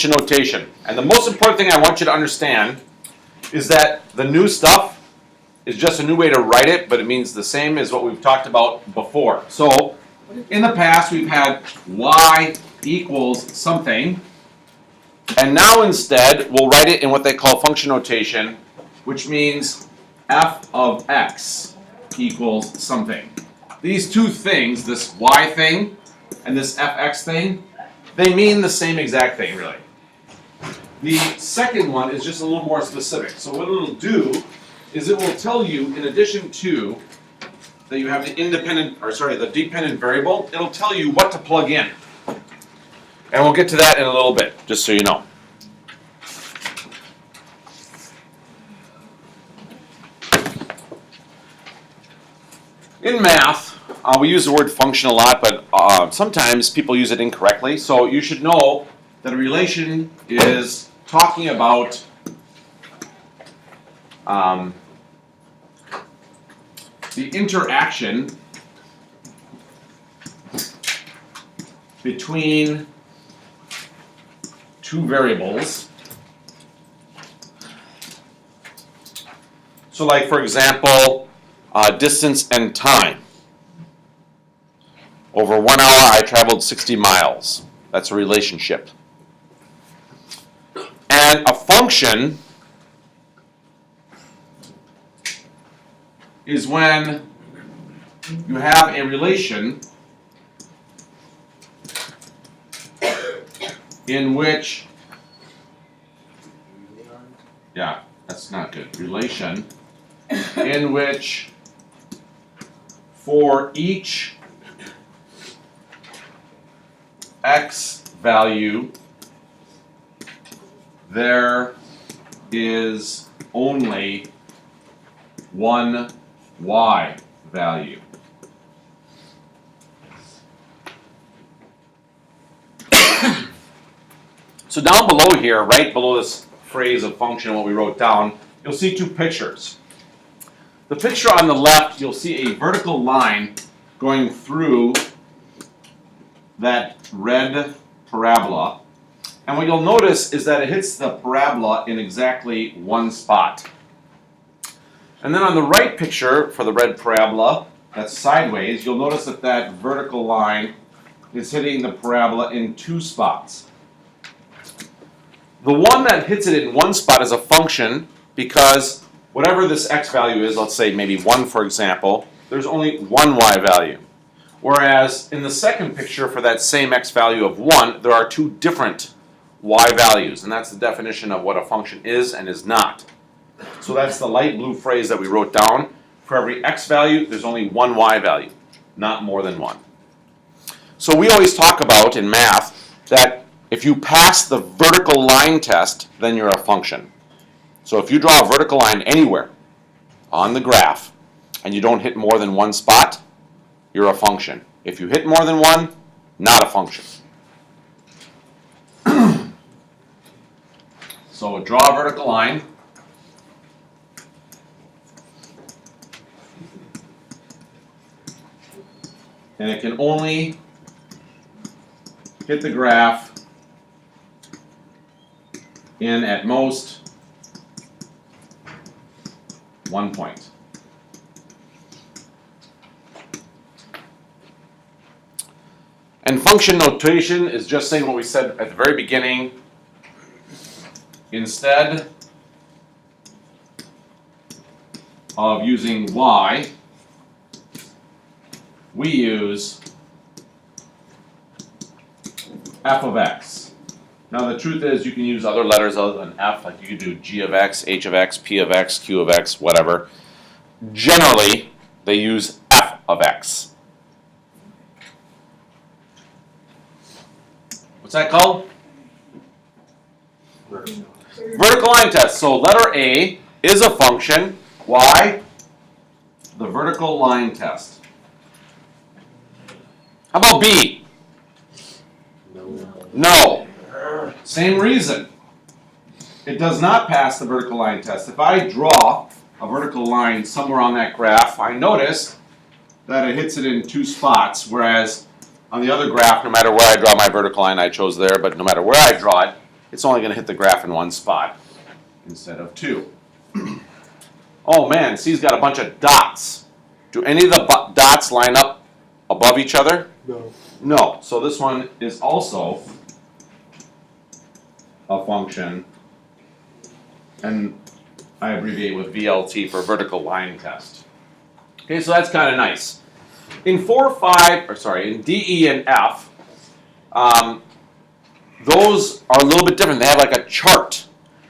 notation. And the most important thing I want you to understand is that the new stuff is just a new way to write it, but it means the same as what we've talked about before. So in the past we've had y equals something, and now instead we'll write it in what they call function notation, which means f of x equals something. These two things, this y thing and this fx thing, they mean the same exact thing, really. The second one is just a little more specific. So what it'll do is it will tell you, in addition to that you have the the dependent variable, it'll tell you what to plug in. And we'll get to that in a little bit, just so you know. In math, we use the word function a lot, but sometimes people use it incorrectly. So you should know that a relation is talking about the interaction between two variables. So like, for example, distance and time. Over 1 hour, I traveled 60 miles. That's a relationship. And a function is when you have a relation in which, yeah, that's not good. Relation in which for each x value there is only one y value. So down below here, right below this phrase of function, what we wrote down, you'll see two pictures. The picture on the left, you'll see a vertical line going through that red parabola. And what you'll notice is that it hits the parabola in exactly one spot. And then on the right picture for the red parabola, that's sideways, you'll notice that that vertical line is hitting the parabola in two spots. The one that hits it in one spot is a function because whatever this x value is, let's say maybe 1 for example, there's only one y value. Whereas in the second picture for that same x value of 1, there are two different y values, and that's the definition of what a function is and is not. So that's the light blue phrase that we wrote down. For every x value, there's only one y value, not more than one. So we always talk about in math that if you pass the vertical line test, then you're a function. So if you draw a vertical line anywhere on the graph and you don't hit more than one spot, you're a function. If you hit more than one, not a function. So draw a vertical line. And it can only hit the graph in at most 1 point. And function notation is just saying what we said at the very beginning. Instead of using y, we use f of x. Now the truth is you can use other letters other than f, like you could do g of x, h of x, p of x, q of x, whatever. Generally, they use f of x. What's that called? Vertical line test. So letter A is a function. Why? The vertical line test. How about B? No. Same reason. It does not pass the vertical line test. If I draw a vertical line somewhere on that graph, I notice that it hits it in two spots, whereas on the other graph, no matter where I draw my vertical line, I chose there, but no matter where I draw it, it's only going to hit the graph in one spot instead of two. Oh man, C's got a bunch of dots. Do any of the dots line up above each other? No. No. So this one is also a function, and I abbreviate with VLT for vertical line test. Okay, so that's kind of nice. In in D, E, and F, those are a little bit different. They have like a chart.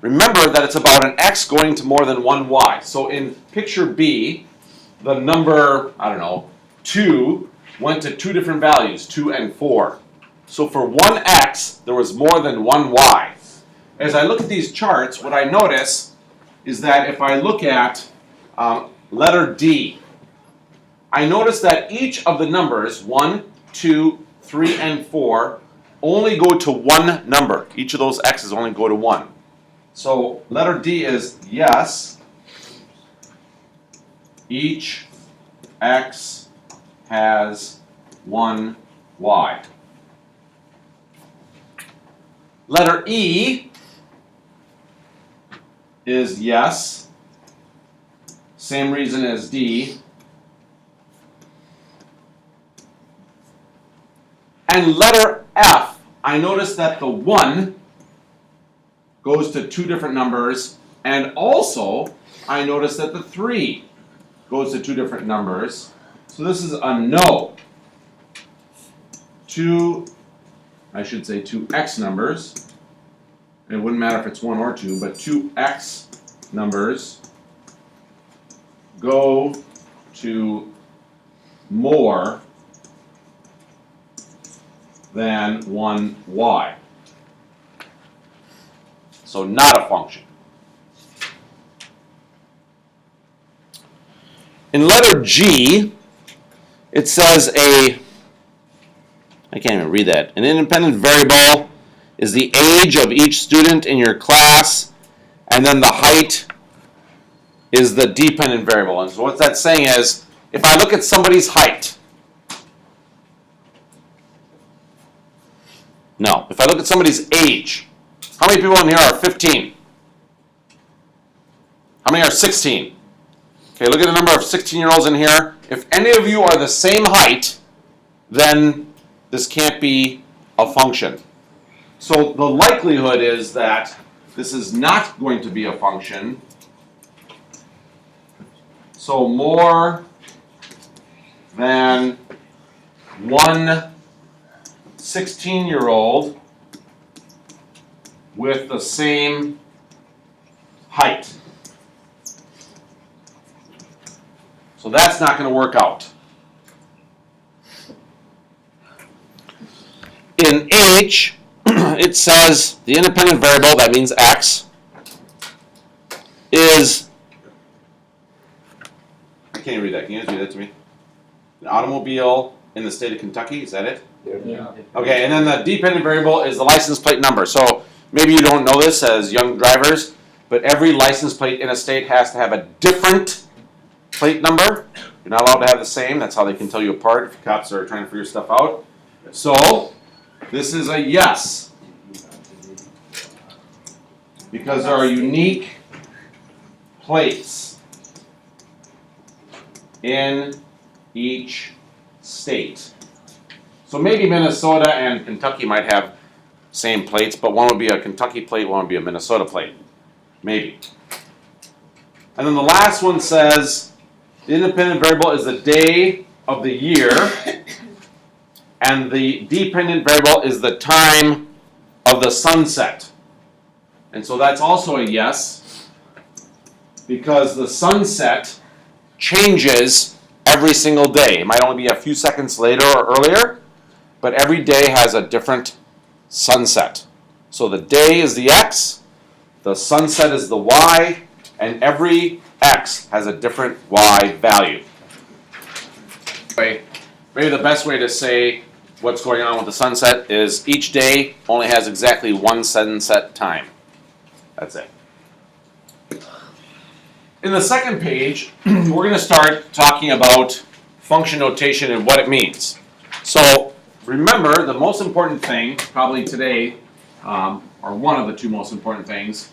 Remember that it's about an x going to more than one y. So in picture B, the number, 2 went to two different values, 2 and 4. So for one x, there was more than one y. As I look at these charts, what I notice is that if I look at letter D, I notice that each of the numbers, 1, 2, 3, and 4, only go to one number. Each of those x's only go to 1. So letter D is yes, each x has one y. Letter E is yes, same reason as D. And letter F, I notice that the 1 goes to two different numbers, and also I notice that the 3 goes to two different numbers. So this is a no. Two x numbers. It wouldn't matter if it's 1 or 2, but two x numbers go to more than one y. So not a function. In letter G, it says I can't even read that. An independent variable is the age of each student in your class, and then the height is the dependent variable. And so what that's saying is, if I look at somebody's height, if I look at somebody's age, how many people in here are 15? How many are 16? Okay, look at the number of 16-year-olds in here. If any of you are the same height, then this can't be a function. So the likelihood is that this is not going to be a function. So more than one 16-year-old with the same height. So that's not going to work out. In H, it says the independent variable, that means x, is, I can't even read that. Can you guys read that to me? An automobile in the state of Kentucky, is that it? Yeah. Okay, and then the dependent variable is the license plate number. So maybe you don't know this as young drivers, but every license plate in a state has to have a different plate number. You're not allowed to have the same. That's how they can tell you apart if cops are trying to figure stuff out. So this is a yes, because there are unique plates in each state. So maybe Minnesota and Kentucky might have same plates, but one would be a Kentucky plate, one would be a Minnesota plate. Maybe. And then the last one says the independent variable is the day of the year, and the dependent variable is the time of the sunset. And so that's also a yes, because the sunset changes every single day. It might only be a few seconds later or earlier, but every day has a different sunset. So the day is the x, the sunset is the y, and every x has a different y value. Maybe the best way to say what's going on with the sunset is each day only has exactly one sunset time. That's it. In the second page, we're going to start talking about function notation and what it means. So remember, the most important thing probably today or one of the two most important things,